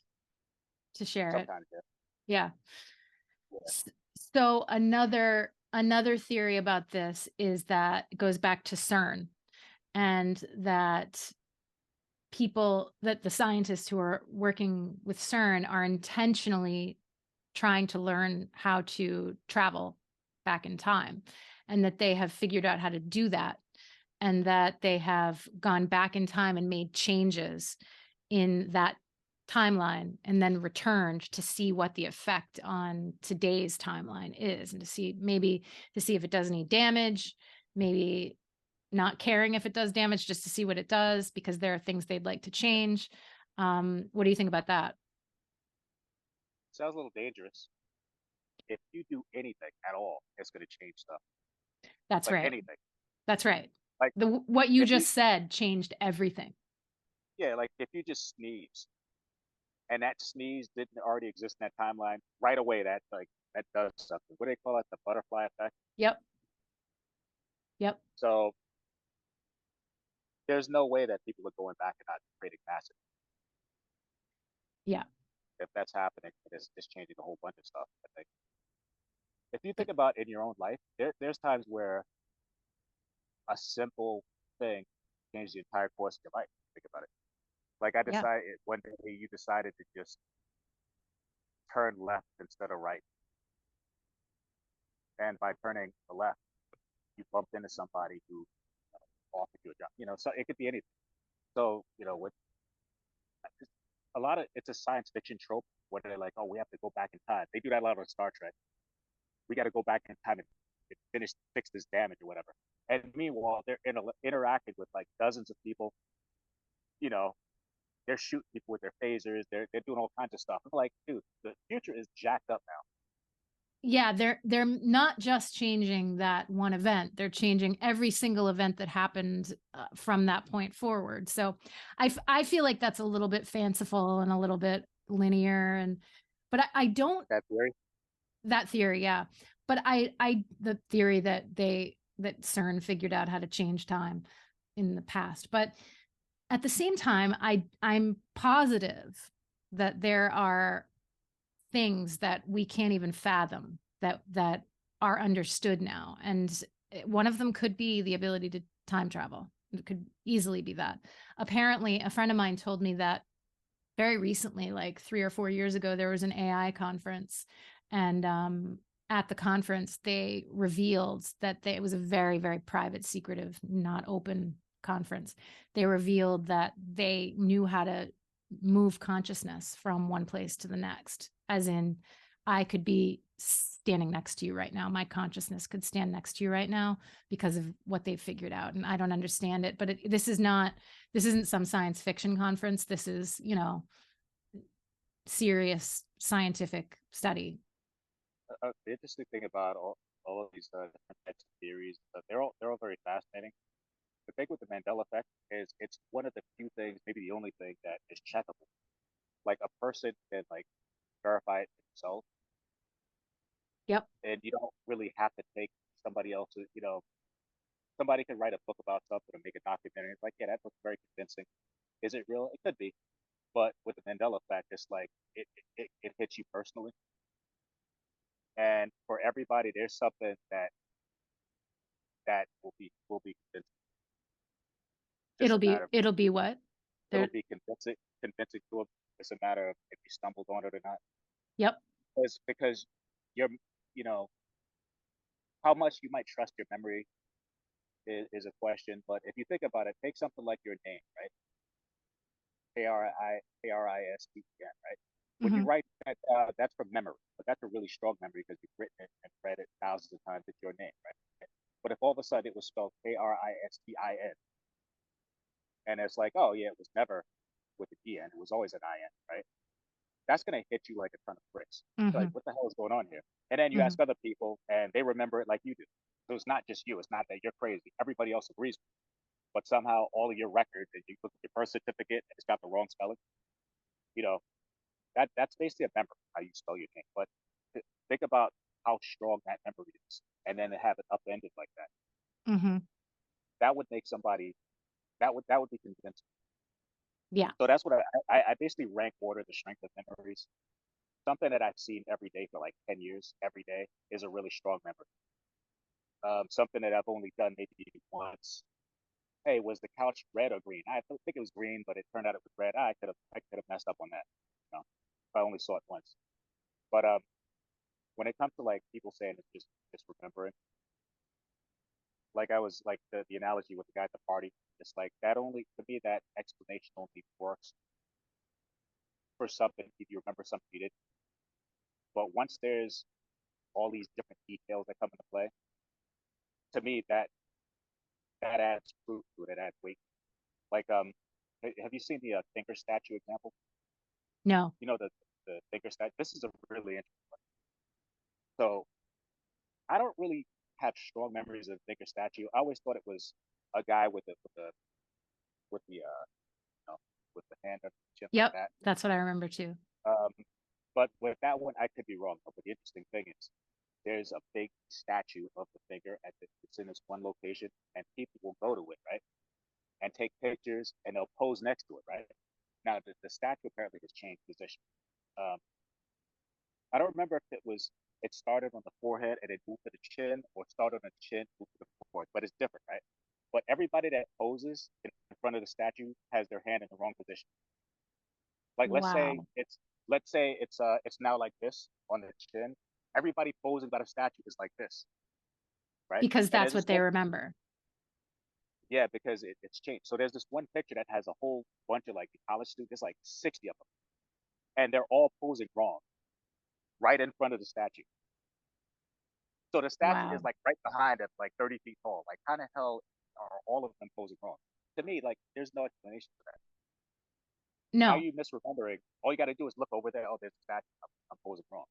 to share it. Sometimes, yeah, Yeah. yeah. S- So another theory about this is that it goes back to CERN, and that the scientists who are working with CERN are intentionally trying to learn how to travel back in time, and that they have figured out how to do that, and that they have gone back in time and made changes in that timeline and then returned to see what the effect on today's timeline is, and to see if it does any damage, maybe not caring if it does damage, just to see what it does, because there are things they'd like to change. What do you think about that? Sounds a little dangerous. If you do anything at all, it's going to change stuff. That's Like right. anything. That's right. Like What you if you, just said changed everything. yeah, like if you just sneeze and that sneeze didn't already exist in that timeline, right away that does something. What do they call it? The butterfly effect. Yep. Yep. So there's no way that people are going back and not creating massive. Yeah. If that's happening, it's changing a whole bunch of stuff. I think. If you think about in your own life, there's times where a simple thing changes the entire course of your life. Think about it. Like I Yeah. decided one day you decided to just turn left instead of right, and by turning the left, you bumped into somebody who offered you a job. So it could be anything. So with a lot of it's a science fiction trope where they're like, oh, we have to go back in time. They do that a lot on Star Trek. We got to go back in time and fix this damage or whatever. And meanwhile, they're interacting with like dozens of people. You know, they're shooting people with their phasers. They're doing all kinds of stuff. I'm like, dude, the future is jacked up now. Yeah, they're not just changing that one event. They're changing every single event that happened from that point forward. So I feel like that's a little bit fanciful and a little bit linear, but I don't That theory. that theory, yeah. But I the theory that CERN figured out how to change time in the past. But at the same time, I'm positive that there are things that we can't even fathom that are understood now, and one of them could be the ability to time travel. It could easily be that. Apparently, a friend of mine told me that very recently, like 3 or 4 years ago, there was an AI conference, and at the conference, they revealed that it was a very, very private, secretive, not open conference. They revealed that they knew how to move consciousness from one place to the next, as in, I could be standing next to you right now. My consciousness could stand next to you right now because of what they've figured out. And I don't understand it, but this isn't some science fiction conference. This is, serious scientific study. The interesting thing about all of these different types of theories, they're all very fascinating. The thing with the Mandela effect is it's one of the few things, maybe the only thing that is checkable. Like a person can like verify it themselves. and you don't really have to take somebody else's, somebody could write a book about something and make a documentary. It's like, yeah, that looks very convincing. Is it real? It could be. But with the Mandela effect, it's like it hits you personally. And for everybody, there's something that will be convincing. Just a matter of It'll be what? it'll There be convincing to them. It's a matter of if you stumbled on it or not. Yep. Because you're you know how much you might trust your memory is a question. But if you think about it, take something like your name, right? Kristn, right? When you Mhm. write that, that's from memory, but that's a really strong memory because you've written it and read it thousands of times. It's your name, right? But if all of a sudden it was spelled Kristin, and it's like, oh yeah, it was never with a D N, it was always an IN, right? That's gonna hit you like a ton of bricks. Like, Mhm. what the hell is going on here? And then you ask Mhm. other people, and they remember it like you do. So it's not just you. It's not that you're crazy. Everybody else agrees. But somehow all of your records, and you look at your birth certificate, and it's got the wrong spelling. You know, that's basically a memory how you spell your name. But think about how strong that memory is, and then to have it upended like that, Mhm. that would make somebody that would be convincing. Yeah. So that's what I basically rank order the strength of memories. Something that I've seen every day for like 10 years, every day is a really strong memory. Something that I've only done maybe once. Hey, was the couch red or green? I think it was green, but it turned out it was red. I could have messed up on that. If I only saw it once. But when it comes to like people saying it's just remembering, like I was like the analogy with the guy at the party, it's like that only to me that explanation only works for something if you remember something you did. But once there's all these different details that come into play, to me that adds proof to it. It adds weight. Like have you seen the thinker statue example? No. You know the thinker statue. This is a really interesting. So I don't really have strong memories of thinker statue. I always thought it was a guy with the with the hand up the chin like Yep. that. That's what I remember too. Um, but with that one, I could be wrong. But the interesting thing is, there's a big statue of the thinker it's in this one location, and people will go to it, right, and take pictures, and they'll pose next to it, right. Now the statue apparently has changed position. Um, I don't remember if it started on the forehead and it moved to the chin, or started on the chin, moved to the forehead, but it's different, right? But everybody that poses in front of the statue has their hand in the wrong position. Like Wow. let's say it's now like this on the chin. Everybody posing by the statue is like this, right? Because And that's there's what this they one, remember. yeah, because it's changed. So there's this one picture that has a whole bunch of like college students. There's like 60 of them, and they're all posing wrong, right in front of the statue. So the statue is Wow. like right behind it, like 30 feet tall. Like, how the hell are all of them posing wrong? To me, like, there's no explanation for that. How are No. you misremembering? All you got to do is look over there. Oh, there's a statue. I'm posing wrong.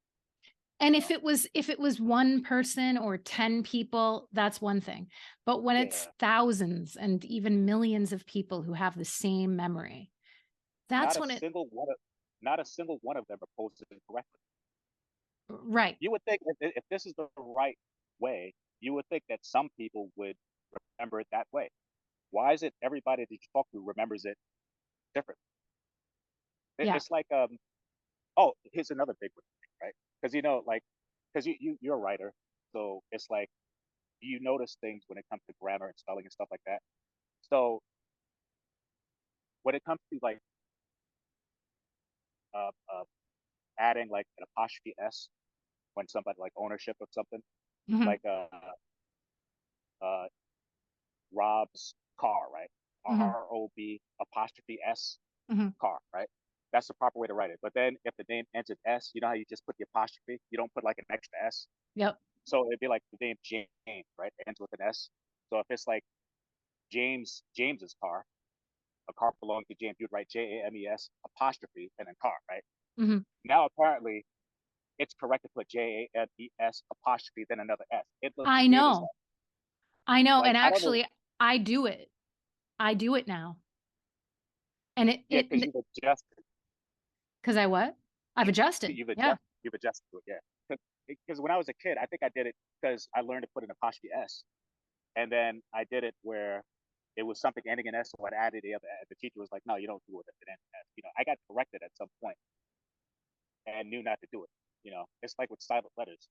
And You know? if it was one person or 10 people, that's one thing. But when it's Yeah. thousands and even millions of people who have the same memory, Not that's a when it single one of not a single one of them are posing correctly. right. You would think if this is the right way, you would think that some people would remember it that way. Why is it everybody that you talk to remembers it different? Yeah. It's like oh, here's another big one, right? Because like because you're a writer, so it's like you notice things when it comes to grammar and spelling and stuff like that. So when it comes to like uh, uh, adding like an apostrophe s when somebody like ownership of something, Mhm. like uh, Rob's car, right? Mhm. ROB apostrophe S Mhm. car, right? That's the proper way to write it. But then if the name ends in S, you know how you just put the apostrophe? You don't put like an extra S. Yep. So it'd be like the name James, right? It ends with an S. So if it's like James's car, a car belonging to James, you'd write JAMES apostrophe and then car, right? Mhm. Now apparently it's correct to put JAMES apostrophe then another S. It looks I weird as know. hell. I know. Like And I don't know. actually, I do it. I do it now. And Yeah, because you've adjusted. because I what? I've adjusted. You've Yeah. adjusted. You've adjusted to it, yeah. Because when I was a kid, I think I did it because I learned to put an apostrophe S, and then I did it where it was something ending in S, so I added the other. The teacher was like, "No, you don't do it at the end of S." I got corrected at some point and knew not to do it. It's like with silent letters.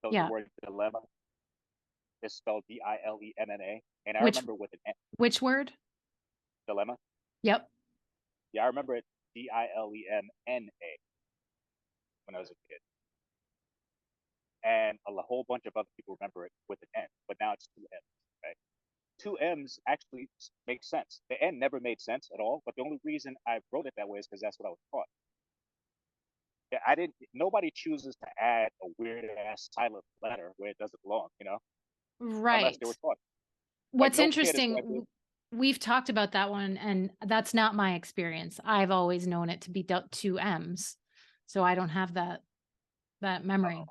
So the Yeah. word dilemma is spelled Dilemma, and I Which remember with an N, which word? dilemma. Yep. Yeah, I remember it Dilemna when I was a kid, and a whole bunch of other people remember it with an N, but now it's two M's, right? Two M's actually makes sense. The N never made sense at all, but the only reason I wrote it that way is because that's what I was taught. Yeah, I didn't. Nobody chooses to add a weird ass silent letter where it doesn't belong, unless they were Right. taught. Like What's no kid is interesting, going to. we've talked about that one, and that's not my experience. I've always known it to be dealt two M's, so I don't have that memory. Well,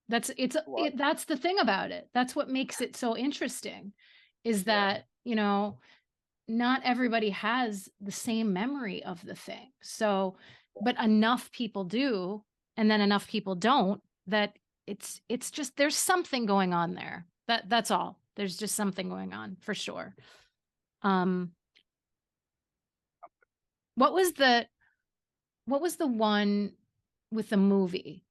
That's the thing about it. That's what makes it so interesting, is yeah, that, not everybody has the same memory of the thing. So, but enough people do, and then enough people don't, that it's just there's something going on there. That's all. There's just something going on for sure. Um, what was the what was the one with the movie?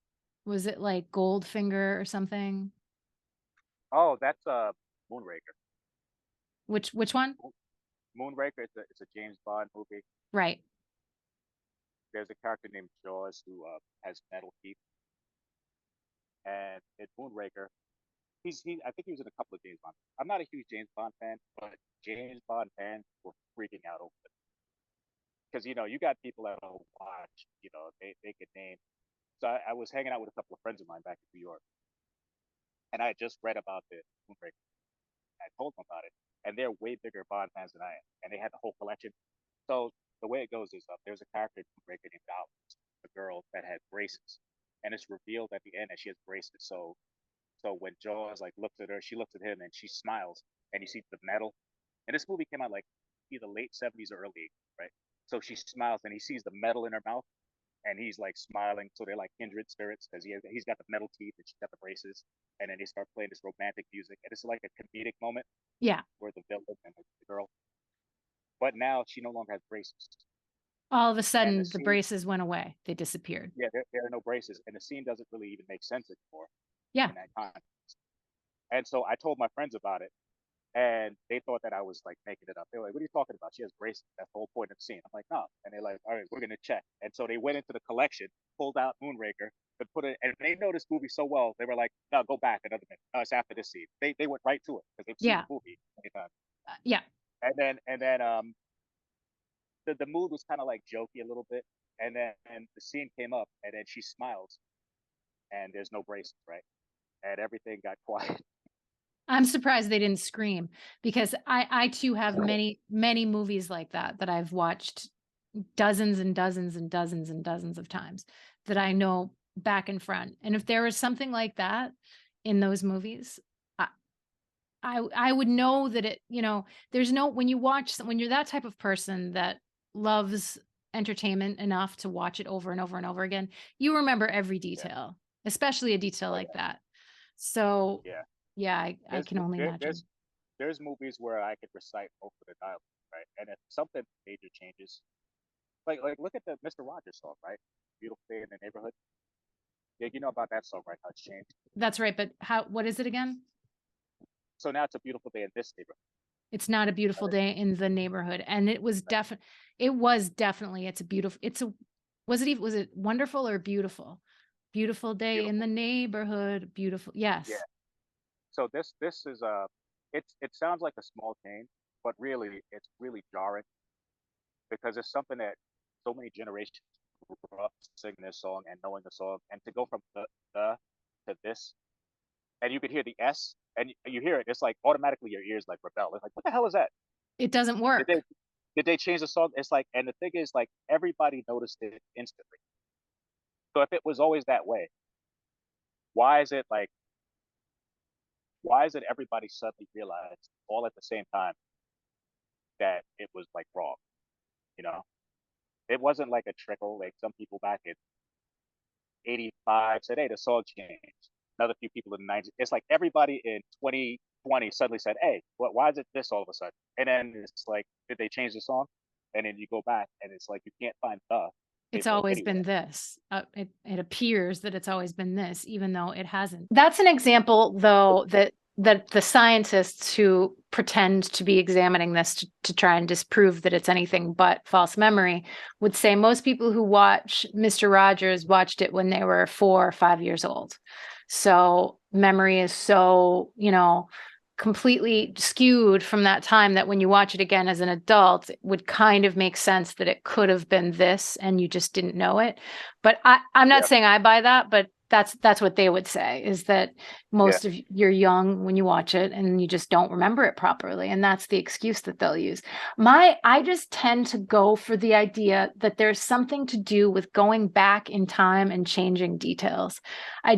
Was it like Goldfinger or something? oh, that's Moonraker. Which one? Moonraker. It's a James Bond movie. Right. There's a character named Jaws who has metal teeth, and in Moonraker, I think he was in a couple of James Bond. I'm not a huge James Bond fan, but James Bond fans were freaking out over it because you got people that don't watch. They could name. So I was hanging out with a couple of friends of mine back in New York, and I had just read about the Moonraker. I told them about it, and they're way bigger Bond fans than I am, and they had the whole collection. So the way it goes is there's a character in Moonraker named Alice, a girl that had braces, and it's revealed at the end that she has braces. So when Jaws like looks at her, she looks at him and she smiles, and you see the metal. And this movie came out like either late '70s or early '80s, right? So she smiles and he sees the metal in her mouth, and he's like smiling. So they're like kindred spirits because he's got the metal teeth and she's got the braces. And then they start playing this romantic music, and it's like a comedic moment Yeah. where the villain and the girl. But now she no longer has braces, All of a and the sudden, the scene, braces went away. They disappeared. yeah, there are no braces, and the scene doesn't really even make sense anymore Yeah. in that time. And so I told my friends about it, and they thought that I was like making it up. They were like, "What are you talking about? She has braces. That's the whole point of the scene." I'm like, "No." And they're like, "All right, we're gonna check." And so they went into the collection, pulled out Moonraker, but put it, and they know this movie so well. They were like, "No, go back another minute. No, it's after this scene." They went right to it because they've seen Yeah. the movie many times. Yeah. And then the mood was kind of like jokey a little bit, and the scene came up, and then she smiles, and there's no braces, right? And everything got quiet. I'm surprised they didn't scream, because I too have many movies like that I've watched dozens and dozens and dozens and dozens of times, that I know back and front. And if there was something like that in those movies, I I would know that there's no when you watch when you're that type of person that loves entertainment enough to watch it over and over and over again, you remember every Yeah. detail, especially a detail Oh like yeah. that. So, Yeah. yeah, I There's can only there, imagine. there's movies where I could recite most of the dialogue, right? And if something major changes, like look at the Mr. Rogers song, right? Beautiful Day in the Neighborhood. Yeah, you know about that song, right? How it's changed. That's right, but what is it again? So now it's a beautiful day in this neighborhood. It's not a beautiful Right? day in the neighborhood, and it was definitely it's a beautiful it's a was it wonderful or beautiful? Beautiful day in the Beautiful. neighborhood, beautiful. Yeah. Yes. So this is it sounds like a small change, but really it's really jarring because it's something that so many generations grew up singing this song and knowing the song, and to go from the to this, and you could hear the S, and you hear it, it's like automatically your ears like rebel. It's like, what the hell is that? It doesn't Did they work. did they change the song? It's like, and the thing is, like everybody noticed it instantly. So if it was always that way, why is it like why is it everybody suddenly realized all at the same time that it was like wrong? You know, it wasn't like a trickle like some people back in. '85 said, "Hey, the song changed." Another few people in the '90s. It's like everybody in 2020 suddenly said, "Hey, why is it this all of a sudden?" And then it's like, did they change the song? And then you go back, and it's like you can't find the It's paperwork always anywhere. been this. It appears that it's always been this, even though it hasn't. That's an example, though, that the scientists who pretend to be examining this to try and disprove that it's anything but false memory would say most people who watch Mr. Rogers watched it when they were 4 or 5 years old. So memory is so, completely skewed from that time that when you watch it again as an adult, it would kind of make sense that it could have been this and you just didn't know it. But I'm not Yeah, saying I buy that, but that's what they would say, is that yeah, most of you're young when you watch it and you just don't remember it properly. And that's the excuse that they'll use. I just tend to go for the idea that there's something to do with going back in time and changing details. I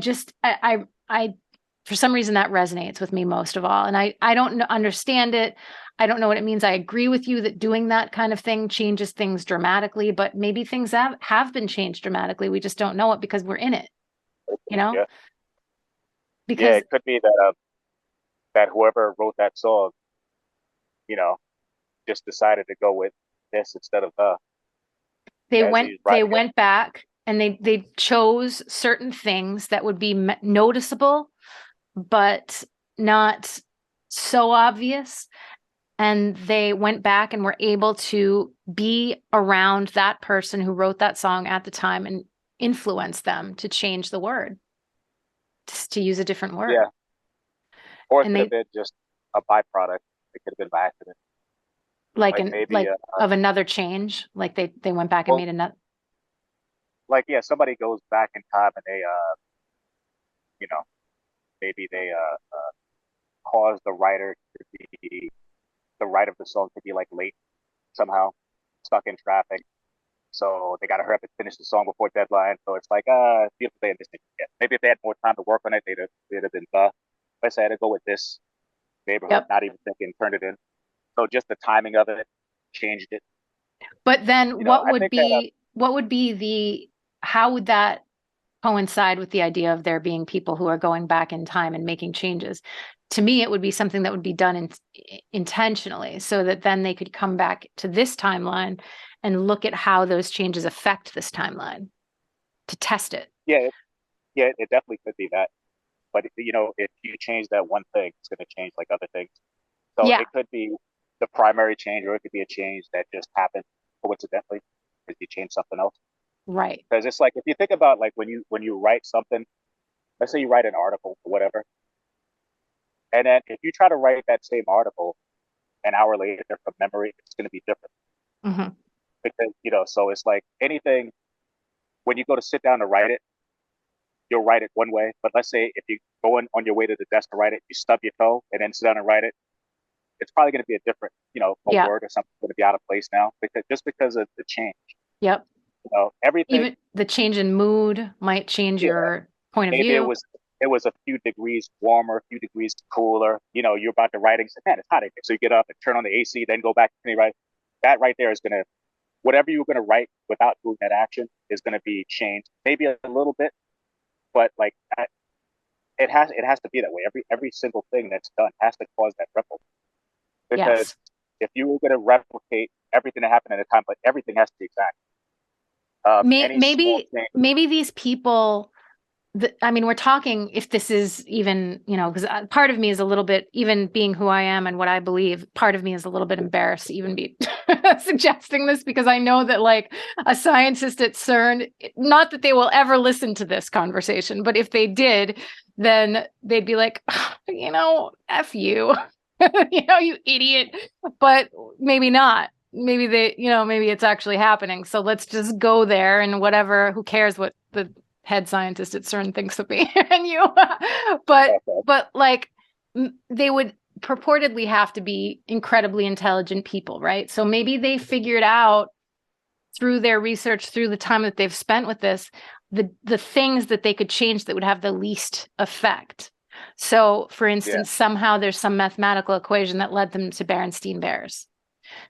for some reason that resonates with me most of all. And I don't understand it. I don't know what it means. I agree with you that doing that kind of thing changes things dramatically, but maybe things have been changed dramatically. We just don't know it because we're in it, you know? yeah, yeah. Because It could be that that whoever wrote that song, you know, just decided to go with this instead of the as he's they writing it. went back and they chose certain things that would be noticeable, but not so obvious. And they went back and were able to be around that person who wrote that song at the time and influence them to change the word, just to use a different word. Yeah, or it And could have they been just a byproduct. It could have been by accident. like Like an maybe, like of another change, like they went back and well, made another. like yeah, somebody goes back in time and they, you know, maybe they cause the writer to be the writer of the song to be like late somehow, stuck in traffic. So they got to hurry up and finish the song before deadline. So it's like, beautiful day in this neighborhood. Maybe if they had more time to work on it, they'd have been let's say I had to go with this neighborhood, Yep. not even thinking, turned it in. So just the timing of it changed it. But then I think that what would be the how would that coincide with the idea of there being people who are going back in time and making changes? To me, it would be something that would be done intentionally so that then they could come back to this timeline and look at how those changes affect this timeline to test it. yeah, yeah, it definitely could be that. But if you change that one thing, it's going to change like other things. So Yeah, it could be the primary change, or it could be a change that just happened coincidentally because you changed something else. right. Because it's like if you think about like when you write something, let's say you write an article or whatever, and then if you try to write that same article an hour later from memory, it's going to be different Hmm. because so it's like anything when you go to sit down to write it, you'll write it one way. But let's say if you go on your way to the desk to write it, you stub your toe and then sit down and write it, it's probably going to be a different, a Yeah. word or something going to be out of place now because of the change. Yep. Everything. Even the change in mood might change Yeah, your point of maybe it view. was it was a few degrees warmer, a few degrees cooler. You're about to write and say, man, it's hot in here. So you get up and turn on the AC, then go back to write. That right there is gonna whatever you're gonna write without doing that action is gonna be changed, maybe a little bit, but like it has to be that way. Every single thing that's done has to cause that ripple because Yes. if you were gonna replicate everything that happened at a time, but everything has to be exact. Any small Maybe thing, maybe these people I mean, we're talking if this is even, because part of me is a little bit, even being who I am and what I believe, part of me is a little bit embarrassed to even be suggesting this because I know that like a scientist at CERN, not that they will ever listen to this conversation, but if they did, then they'd be like, F you, you idiot. But maybe not. Maybe maybe it's actually happening. So let's just go there and whatever, who cares what the head scientist at CERN thinks of me and you. but like they would purportedly have to be incredibly intelligent people, right? So maybe they figured out through their research, through the time that they've spent with this, the things that they could change that would have the least effect. So, for yeah, instance, somehow there's some mathematical equation that led them to Berenstain Bears.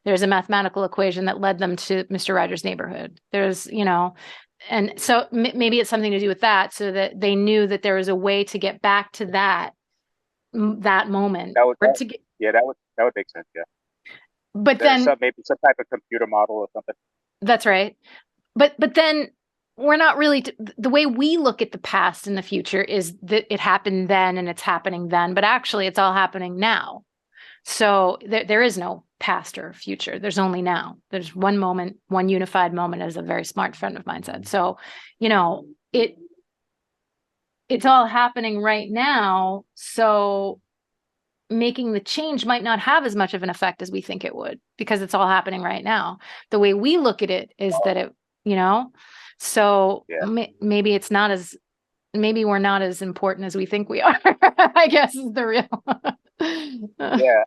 There's a mathematical equation that led them to Mr. Rogers' Neighborhood. There's, And so maybe it's something to do with that, so that they knew that there was a way to get back to that moment, That would or that to get, yeah, that would make sense. Yeah, but there's then some maybe some type of computer model or something. that's right. But then we're not really the way we look at the past and the future is that it happened then and it's happening then, but actually it's all happening now. So there is no past or future. There's only now. There's one moment, one unified moment, as a very smart friend of mine said. So, you know, it's all happening right now. So making the change might not have as much of an effect as we think it would, because it's all happening right now. The way we look at it is that it, you know, so Yeah, maybe it's not as, maybe we're not as important as we think we are, I guess is the real. yeah.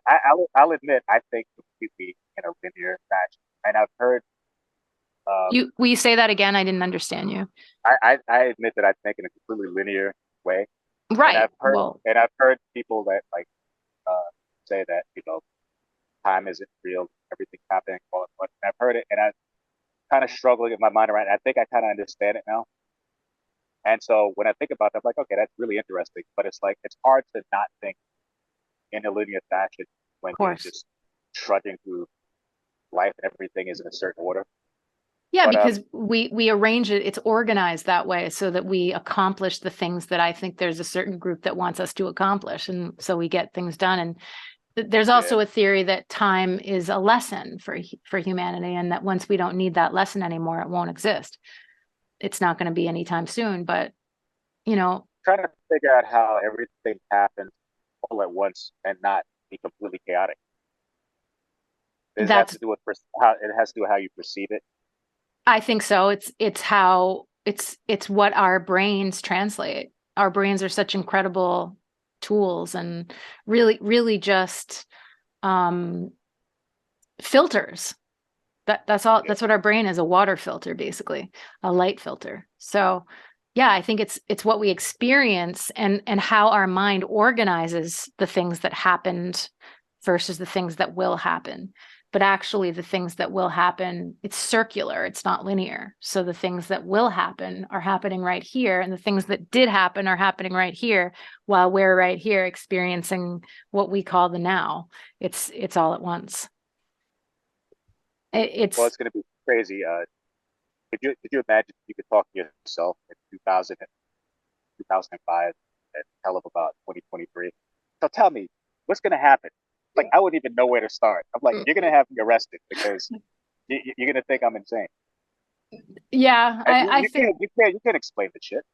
I'll admit I think completely in a linear fashion, and I've heard. Um, Will you say that again? I didn't understand you. I admit that I think in a completely linear way, and Right. Well, I've heard people that like say that time isn't real, everything's happening all at once. And I've heard it, and I kind of struggling in my mind around it. I think I kind of understand it now. And so when I think about that, I'm like, okay, that's really interesting. But it's like it's hard to not think in a linear fashion when of you're course. just trudging through life and everything is in a certain order. Yeah, But because we arrange it, it's organized that way so that we accomplish the things that I think there's a certain group that wants us to accomplish. And so we get things done. And there's yeah, also a theory that time is a lesson for humanity, and that once we don't need that lesson anymore, it won't exist. It's not going to be anytime soon, but you know, trying to figure out how everything happens all at once and not be completely chaotic. Does it have that's to do with how it has to do with how you perceive it? I think so. It's how it's what our brains translate. Our brains are such incredible tools, and really just um filters. That's all. Yeah. That's what our brain is, a water filter, basically, a light filter. So yeah, I think it's what we experience, and how our mind organizes the things that happened versus the things that will happen. But actually the things that will happen, it's circular, it's not linear. So the things that will happen are happening right here, and the things that did happen are happening right here, while we're right here experiencing what we call the now. It's all at once. Well, It's it's going to be crazy. Could you imagine if you could talk to yourself in 2005 and tell them about 2023? So tell me, what's going to happen? Like, I wouldn't even know where to start. I'm like, you're going to have me arrested because you're going to think I'm insane. yeah, And I think you can't explain the shit.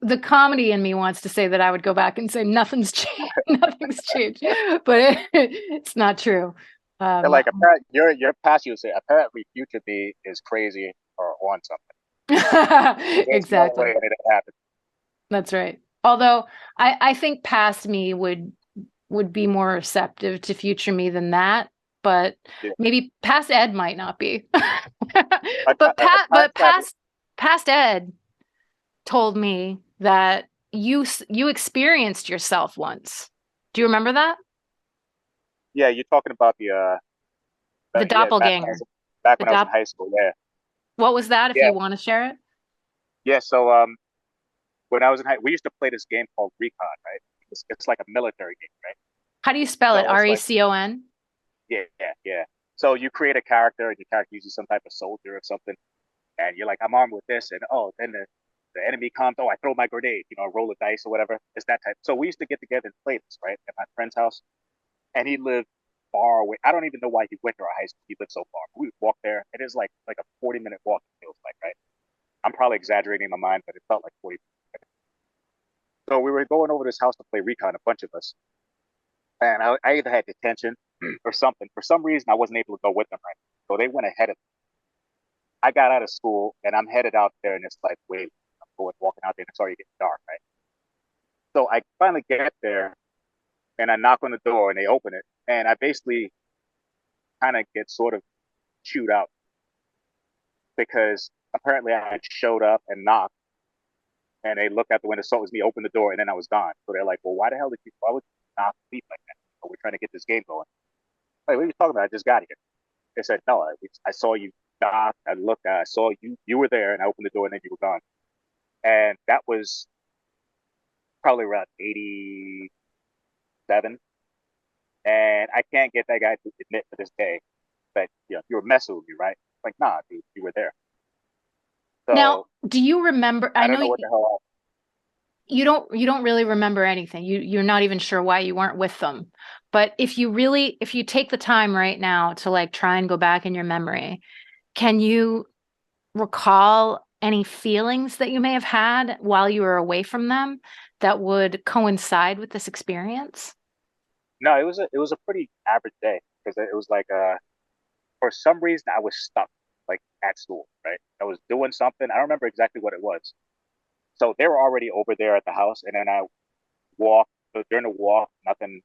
the comedy in me wants to say that I would go back and say nothing's changed, nothing's changed, but it's not true. And Um, like, apparently, your past you say apparently future me is crazy or on something. There's no way exactly. that it happened. That's right. Although I think past me would be more receptive to future me than that, but Yeah. maybe past Ed might not be. A, a time But travel. past Ed told me that you experienced yourself once. Do you remember that? Yeah, you're talking about the The yeah, doppelganger. back The when I was in dop high school. Yeah, What was that, if yeah, you want to share it? yeah. So when I was in high, we used to play this game called Recon, right? It's like a military game, right? How do you spell it? So it's like RECON? yeah. So you create a character, and your character uses some type of soldier or something, and you're like, I'm armed with this, and oh, then the enemy comes, oh, I throw my grenade, roll a dice or whatever. It's that type. So we used to get together and play this, right, at my friend's house, and he lived far away. I don't even know why he went to our high school. He lived so far. We would walk there. It is like a 40-minute walk. It feels like, right? I'm probably exaggerating in my mind, but it felt like 40. So we were going over to his house to play recon, a bunch of us, and I either had detention or something. For some reason, I wasn't able to go with them, right? So they went ahead of me. I got out of school and I'm headed out there, and it's like, wait, I'm going walking out there, and it's already getting dark, right? So I finally get there and I knock on the door and they open it, and I basically kind of get sort of chewed out because apparently I showed up and knocked, and they looked out the window, saw it was me, opened the door, and then I was gone. So they're like, well, why the hell did you? Why would you knock me like that? So we're trying to get this game going. Like, what are you talking about? I just got here. They said, no, I saw you knocked, I looked, I saw you were there, and I opened the door, and then you were gone. And that was probably around 87, and I can't get that guy to admit to this day that you were messing with me, right? Like, nah, dude, you were there. Now, So do you remember? I I don't know know what the hell. you don't really remember anything. You're not even sure why you weren't with them. But if you take the time right now to like try and go back in your memory, can you recall any feelings that you may have had while you were away from them that would coincide with this experience? No, it was a pretty average day because it was like for some reason I was stuck like at school, right? I was doing something. I don't remember exactly what it was. So they were already over there at the house, and then I walked. So during the walk, nothing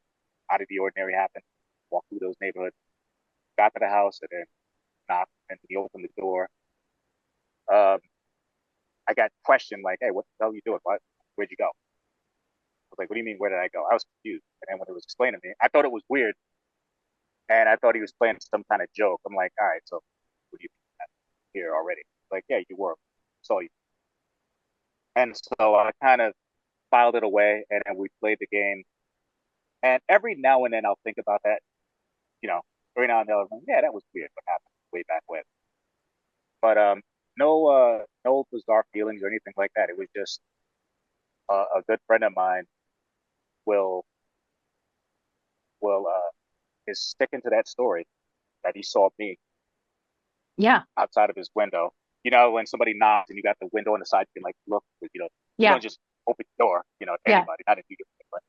out of the ordinary happened. Walked through those neighborhoods, got to the house, and then knocked, and he opened the door. Um, I got questioned like, "Hey, what the hell are you doing? Where'd you go?" I was like, "What do you mean? Where did I go?" I was confused, and then when it was explained to me, I thought it was weird, and I thought he was playing some kind of joke. I'm like, "All right, so what do you mean I'm here already?" Like, "Yeah, you were. Saw you." And so I kind of filed it away, and then we played the game. And every now and then I'll think about that, you know, every now and then, I'll think, yeah, that was weird. What happened way back when? But no bizarre feelings or anything like that. It was just a good friend of mine will will is sticking to that story that he saw me Yeah. outside of his window. You know, when somebody knocks and you got the window on the side, you can like look, but you Yeah. don't just open the door, to Yeah. anybody, not if you but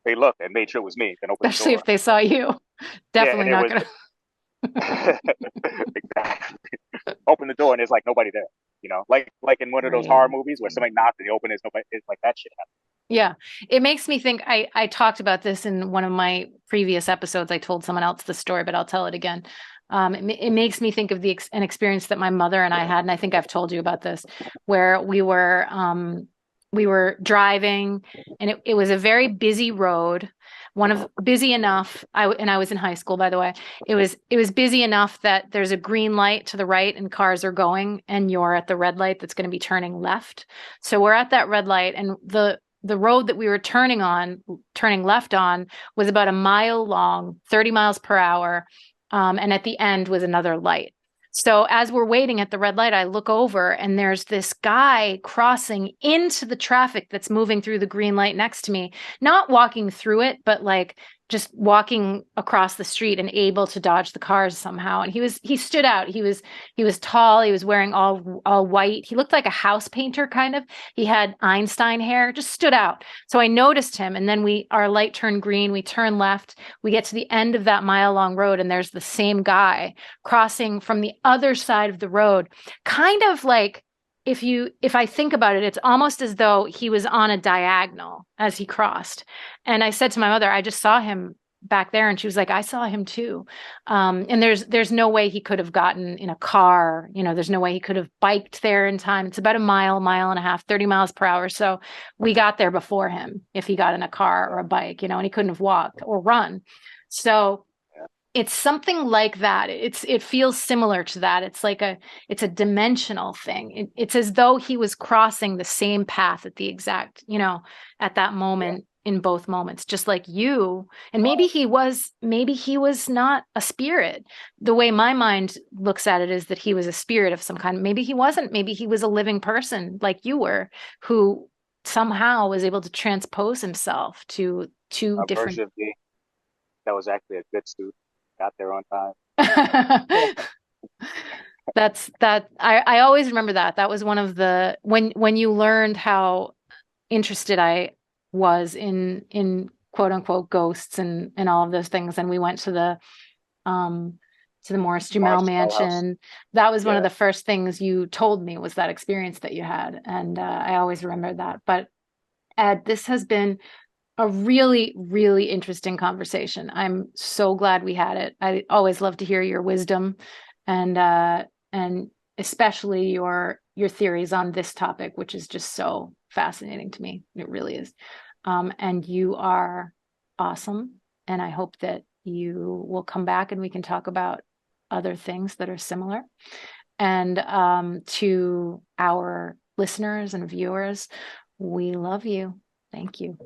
they looked and made sure it was me, then open the Especially if door. they saw you. Yeah, and Definitely it not was gonna. exactly. Open the door and there's like nobody there. Like in one of those horror movies where Crazy. somebody knocks and they open, there's nobody. It's like that shit Yeah. It makes me think I talked about this in one of my previous episodes. I told someone else the story, but I'll tell it again. It makes me think of an experience that my mother and I had, and I think I've told you about this, where we were driving, and it was a very busy road, busy enough. I was in high school, by the way. It was busy enough that there's a green light to the right, and cars are going, and you're at the red light that's going to be turning left. So we're at that red light, and the road that we were turning left on, was about a mile long, 30 miles per hour. And at the end was another light. So as we're waiting at the red light, I look over and there's this guy crossing into the traffic that's moving through the green light next to me, not walking through it, but like just walking across the street and able to dodge the cars somehow. And he stood out. He was tall. He was wearing all white. He looked like a house painter kind of. He had Einstein hair, just stood out. So I noticed him, and then our light turned green. We turn left. We get to the end of that mile long road, and there's the same guy crossing from the other side of the road, kind of like, if I think about it, it's almost as though he was on a diagonal as he crossed. And I said to my mother, I just saw him back there, and she was like, I saw him too. And there's no way he could have gotten in a car. There's no way he could have biked there in time. It's about a mile and a half, 30 miles per hour. So we got there before him if he got in a car or a bike, and he couldn't have walked or run. So happened. it's something like that. It feels similar to that. It's a dimensional thing. It's as though he was crossing the same path at the exact, at that Yeah, moment, in both moments, just like you. And wow, maybe he was not a spirit. The way my mind looks at it is that he was a spirit of some kind. Maybe he wasn't. Maybe he was a living person like you were, who somehow was able to transpose himself to two a different. version of me that was actually a good student, got there on time. Yeah. I always remember that. That was one of the, when you learned how interested I was in quote unquote ghosts and all of those things, and we went um to the Morris Jumel Mars Jamel House. mansion. That was one of Yeah, the first things you told me, was that experience that you had, and I always remember that. But Ed, this has been a really, really interesting conversation. I'm so glad we had it. I always love to hear your wisdom, and especially your theories on this topic, which is just so fascinating to me. It really is. And you are awesome. And I hope that you will come back and we can talk about other things that are similar. And to our listeners and viewers, we love you. Thank you.